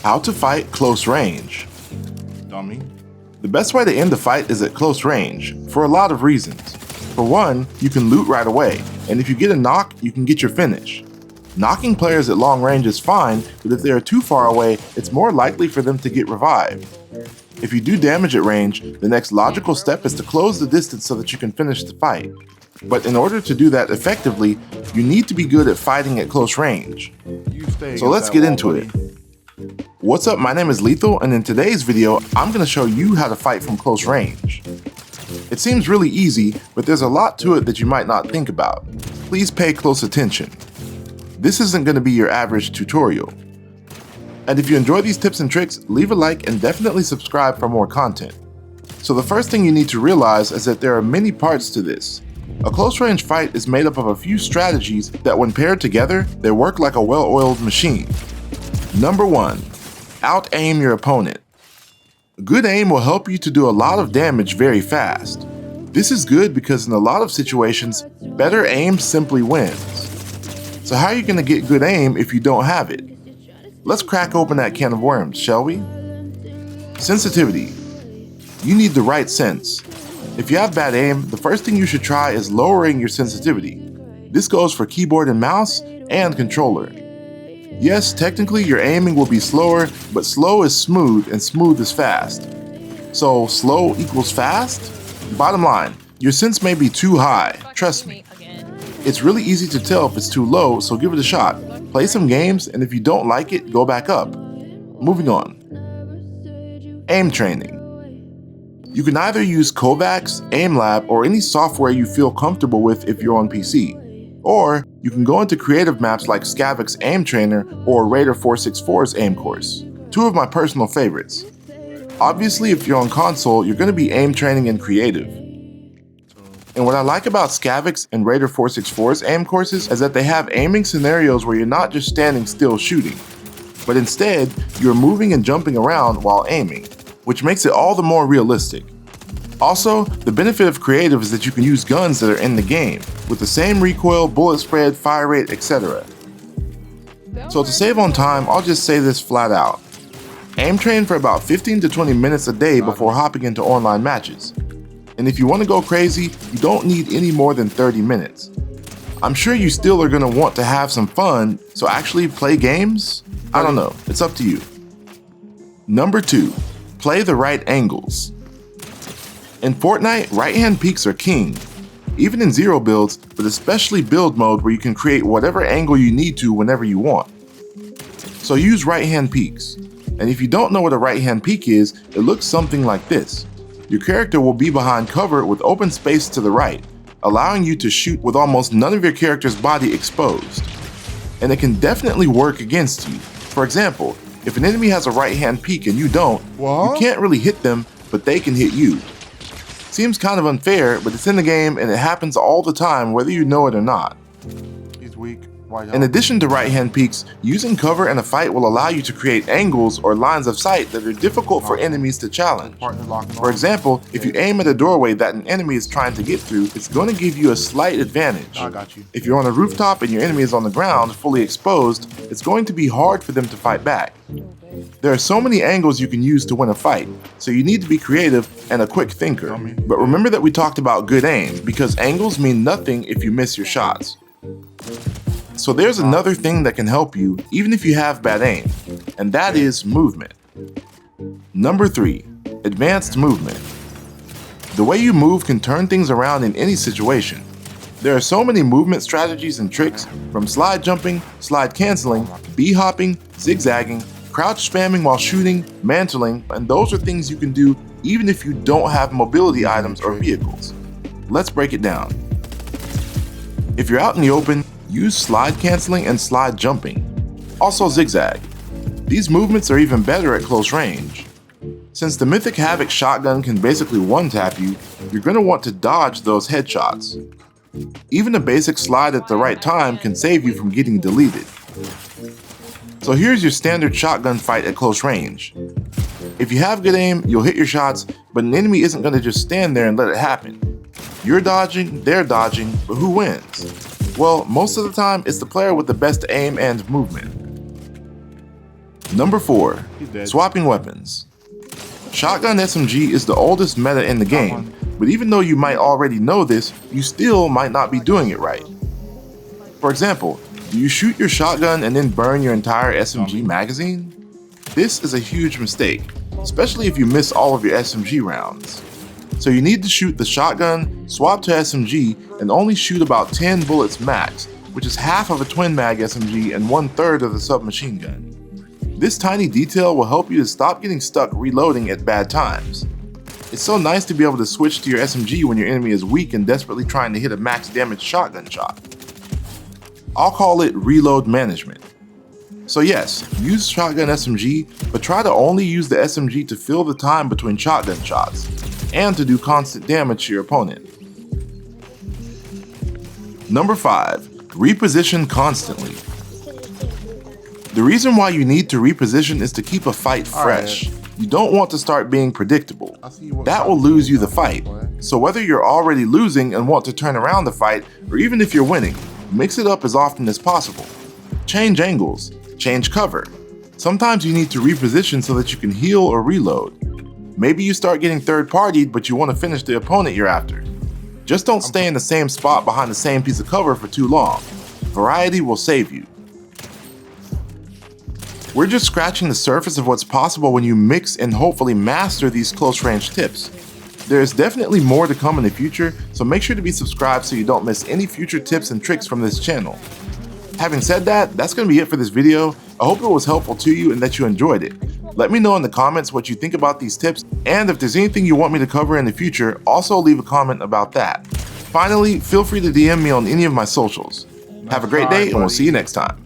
How to fight close range. Dummy. The best way to end a fight is at close range, for a lot of reasons. For one, you can loot right away, and if you get a knock, you can get your finish. Knocking players at long range is fine, but if they are too far away, it's more likely for them to get revived. If you do damage at range, the next logical step is to close the distance so that you can finish the fight. But in order to do that effectively, you need to be good at fighting at close range. So let's get into it. What's up, my name is Lethal, and in today's video, I'm going to show you how to fight from close range. It seems really easy, but there's a lot to it that you might not think about. Please pay close attention. This isn't going to be your average tutorial. And if you enjoy these tips and tricks, leave a like and definitely subscribe for more content. So the first thing you need to realize is that there are many parts to this. A close range fight is made up of a few strategies that when paired together, they work like a well-oiled machine. Number 1. Out-aim your opponent. Good aim will help you to do a lot of damage very fast. This is good because in a lot of situations, better aim simply wins. So how are you going to get good aim if you don't have it? Let's crack open that can of worms, shall we? Sensitivity. You need the right sense. If you have bad aim, the first thing you should try is lowering your sensitivity. This goes for keyboard and mouse and controller. Yes, technically your aiming will be slower, but slow is smooth and smooth is fast. So slow equals fast? Bottom line, your sense may be too high, trust me. It's really easy to tell if it's too low, so give it a shot. Play some games, and if you don't like it, go back up. Moving on. Aim training. You can either use Kovacs, AimLab, or any software you feel comfortable with if you're on PC. Or you can go into creative maps like Skaavok's Aim Trainer or Raider 464's Aim Course, two of my personal favorites. Obviously, if you're on console, you're going to be aim training in creative. And what I like about Skaavok's and Raider 464's aim courses is that they have aiming scenarios where you're not just standing still shooting, but instead, you're moving and jumping around while aiming, which makes it all the more realistic. Also, the benefit of creative is that you can use guns that are in the game, with the same recoil, bullet spread, fire rate, etc. So to save on time, I'll just say this flat out. Aim train for about 15 to 20 minutes a day before hopping into online matches. And if you want to go crazy, you don't need any more than 30 minutes. I'm sure you still are going to want to have some fun, so actually play games? I don't know, it's up to you. Number 2, play the right angles. In Fortnite, right-hand peeks are king, even in zero builds, but especially build mode where you can create whatever angle you need to whenever you want. So use right-hand peeks. And if you don't know what a right-hand peek is, it looks something like this. Your character will be behind cover with open space to the right, allowing you to shoot with almost none of your character's body exposed. And it can definitely work against you. For example, if an enemy has a right-hand peek and you don't, you can't really hit them, but they can hit you. Seems kind of unfair, but it's in the game and it happens all the time whether you know it or not. He's weak. In addition to right-hand peeks, using cover in a fight will allow you to create angles or lines of sight that are difficult for enemies to challenge. For example, if you aim at a doorway that an enemy is trying to get through, it's going to give you a slight advantage. If you're on a rooftop and your enemy is on the ground, fully exposed, it's going to be hard for them to fight back. There are so many angles you can use to win a fight, so you need to be creative and a quick thinker. But remember that we talked about good aim, because angles mean nothing if you miss your shots. So there's another thing that can help you even if you have bad aim, and that is movement. Number 3, advanced movement. The way you move can turn things around in any situation. There are so many movement strategies and tricks, from slide jumping, slide canceling, B-hopping, zigzagging, crouch spamming while shooting, mantling, and those are things you can do even if you don't have mobility items or vehicles. Let's break it down. If you're out in the open, use slide canceling and slide jumping. Also zigzag. These movements are even better at close range. Since the Mythic Havoc shotgun can basically one-tap you, you're going to want to dodge those headshots. Even a basic slide at the right time can save you from getting deleted. So here's your standard shotgun fight at close range. If you have good aim, you'll hit your shots, but an enemy isn't going to just stand there and let it happen. You're dodging, they're dodging, but who wins? Well, most of the time, it's the player with the best aim and movement. Number 4. Swapping weapons. Shotgun SMG is the oldest meta in the game, but even though you might already know this, you still might not be doing it right. For example, do you shoot your shotgun and then burn your entire SMG magazine? This is a huge mistake, especially if you miss all of your SMG rounds. So you need to shoot the shotgun, swap to SMG, and only shoot about 10 bullets max, which is half of a twin mag SMG and 1/3 of the submachine gun. This tiny detail will help you to stop getting stuck reloading at bad times. It's so nice to be able to switch to your SMG when your enemy is weak and desperately trying to hit a max damage shotgun shot. I'll call it reload management. So yes, use shotgun SMG, but try to only use the SMG to fill the time between shotgun shots, and to do constant damage to your opponent. Number 5. Reposition constantly. The reason why you need to reposition is to keep a fight fresh. You don't want to start being predictable. That will lose you the fight. So whether you're already losing and want to turn around the fight, or even if you're winning, mix it up as often as possible. Change angles, change cover. Sometimes you need to reposition so that you can heal or reload. Maybe you start getting third-partied, but you want to finish the opponent you're after. Just don't stay in the same spot behind the same piece of cover for too long. Variety will save you. We're just scratching the surface of what's possible when you mix and hopefully master these close-range tips. There is definitely more to come in the future, so make sure to be subscribed so you don't miss any future tips and tricks from this channel. Having said that, that's going to be it for this video. I hope it was helpful to you and that you enjoyed it. Let me know in the comments what you think about these tips, and if there's anything you want me to cover in the future, also leave a comment about that. Finally, feel free to DM me on any of my socials. Have a great day, and we'll see you next time.